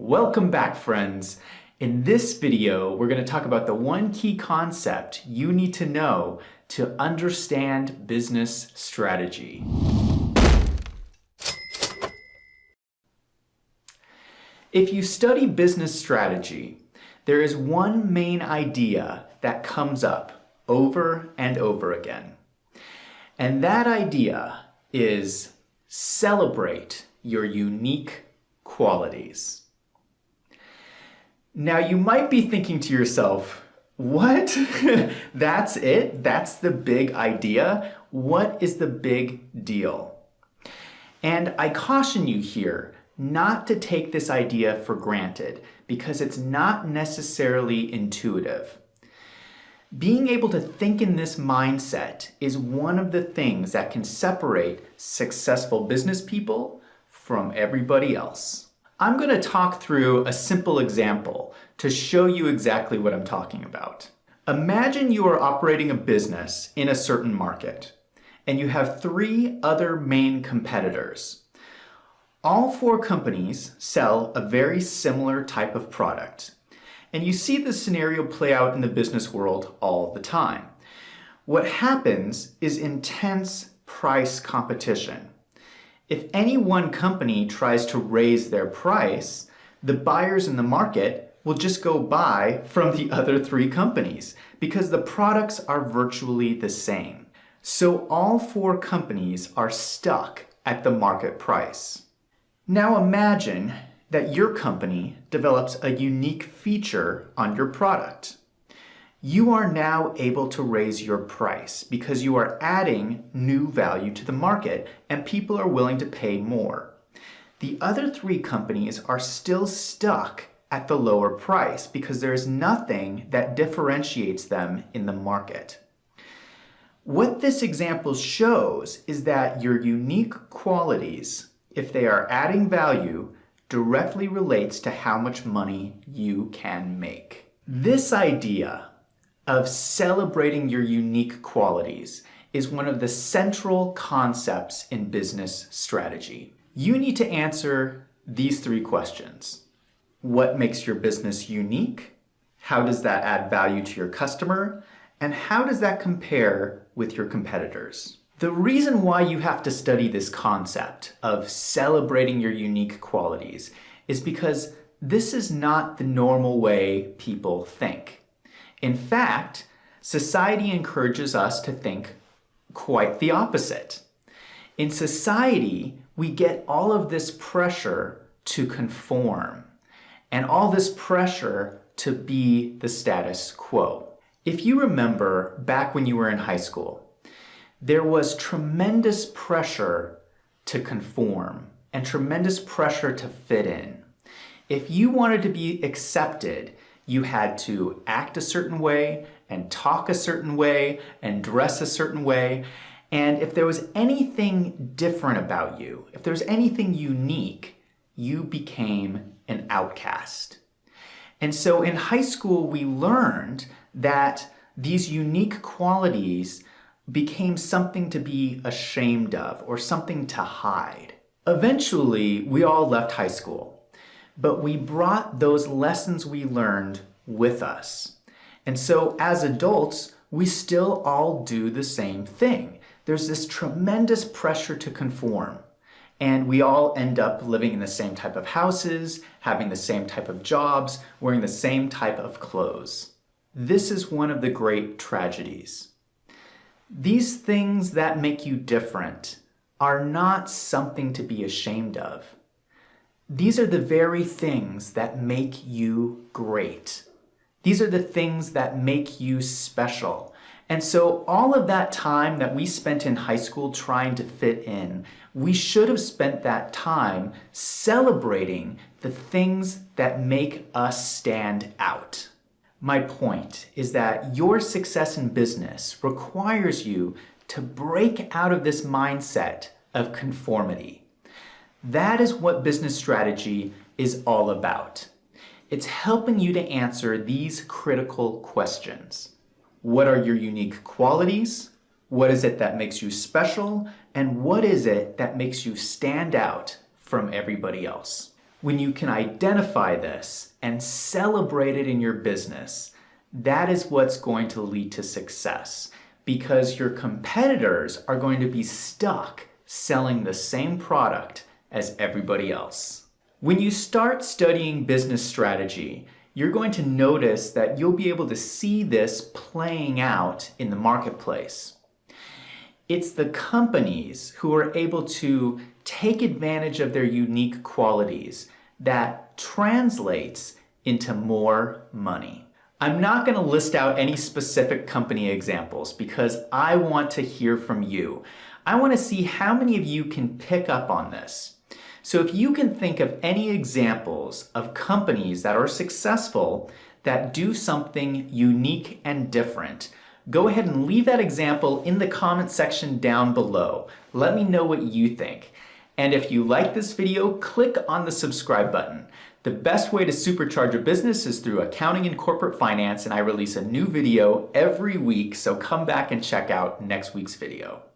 Welcome back, friends. In this video, we're going to talk about the one key concept you need to know to understand business strategy. If you study business strategy, there is one main idea that comes up over and over again. And that idea is celebrate your unique qualities. Now you might be thinking to yourself, what? That's it? That's the big idea? What is the big deal? And I caution you here not to take this idea for granted because it's not necessarily intuitive. Being able to think in this mindset is one of the things that can separate successful business people from everybody else. I'm going to talk through a simple example to show you exactly what I'm talking about. Imagine you are operating a business in a certain market, and you have 3 other main competitors. All 4 companies sell a very similar type of product, and you see this scenario play out in the business world all the time. What happens is intense price competition. If any one company tries to raise their price, the buyers in the market will just go buy from the other 3 companies because the products are virtually the same. So all 4 companies are stuck at the market price. Now imagine that your company develops a unique feature on your product. You are now able to raise your price because you are adding new value to the market and people are willing to pay more. The other 3 companies are still stuck at the lower price because there is nothing that differentiates them in the market. What this example shows is that your unique qualities, if they are adding value, directly relates to how much money you can make. This idea of celebrating your unique qualities is one of the central concepts in business strategy. You need to answer these 3 questions. What makes your business unique? How does that add value to your customer? And how does that compare with your competitors? The reason why you have to study this concept of celebrating your unique qualities is because this is not the normal way people think. In fact, society encourages us to think quite the opposite. In society, we get all of this pressure to conform and all this pressure to be the status quo. If you remember back when you were in high school, there was tremendous pressure to conform and tremendous pressure to fit in. If you wanted to be accepted, you had to act a certain way and talk a certain way and dress a certain way. And if there was anything different about you, if there was anything unique, you became an outcast. And so in high school, we learned that these unique qualities became something to be ashamed of or something to hide. Eventually, we all left high school. But we brought those lessons we learned with us. And so as adults, we still all do the same thing. There's this tremendous pressure to conform. And we all end up living in the same type of houses, having the same type of jobs, wearing the same type of clothes. This is one of the great tragedies. These things that make you different are not something to be ashamed of. These are the very things that make you great. These are the things that make you special. And so all of that time that we spent in high school trying to fit in, we should have spent that time celebrating the things that make us stand out. My point is that your success in business requires you to break out of this mindset of conformity. That is what business strategy is all about. It's helping you to answer these critical questions. What are your unique qualities? What is it that makes you special? And what is it that makes you stand out from everybody else? When you can identify this and celebrate it in your business, that is what's going to lead to success, because your competitors are going to be stuck selling the same product as everybody else. When you start studying business strategy, you're going to notice that you'll be able to see this playing out in the marketplace. It's the companies who are able to take advantage of their unique qualities that translates into more money. I'm not going to list out any specific company examples because I want to hear from you. I want to see how many of you can pick up on this. So if you can think of any examples of companies that are successful that do something unique and different, go ahead and leave that example in the comment section down below. Let me know what you think. And if you like this video, click on the subscribe button. The best way to supercharge a business is through accounting and corporate finance, and I release a new video every week, so come back and check out next week's video.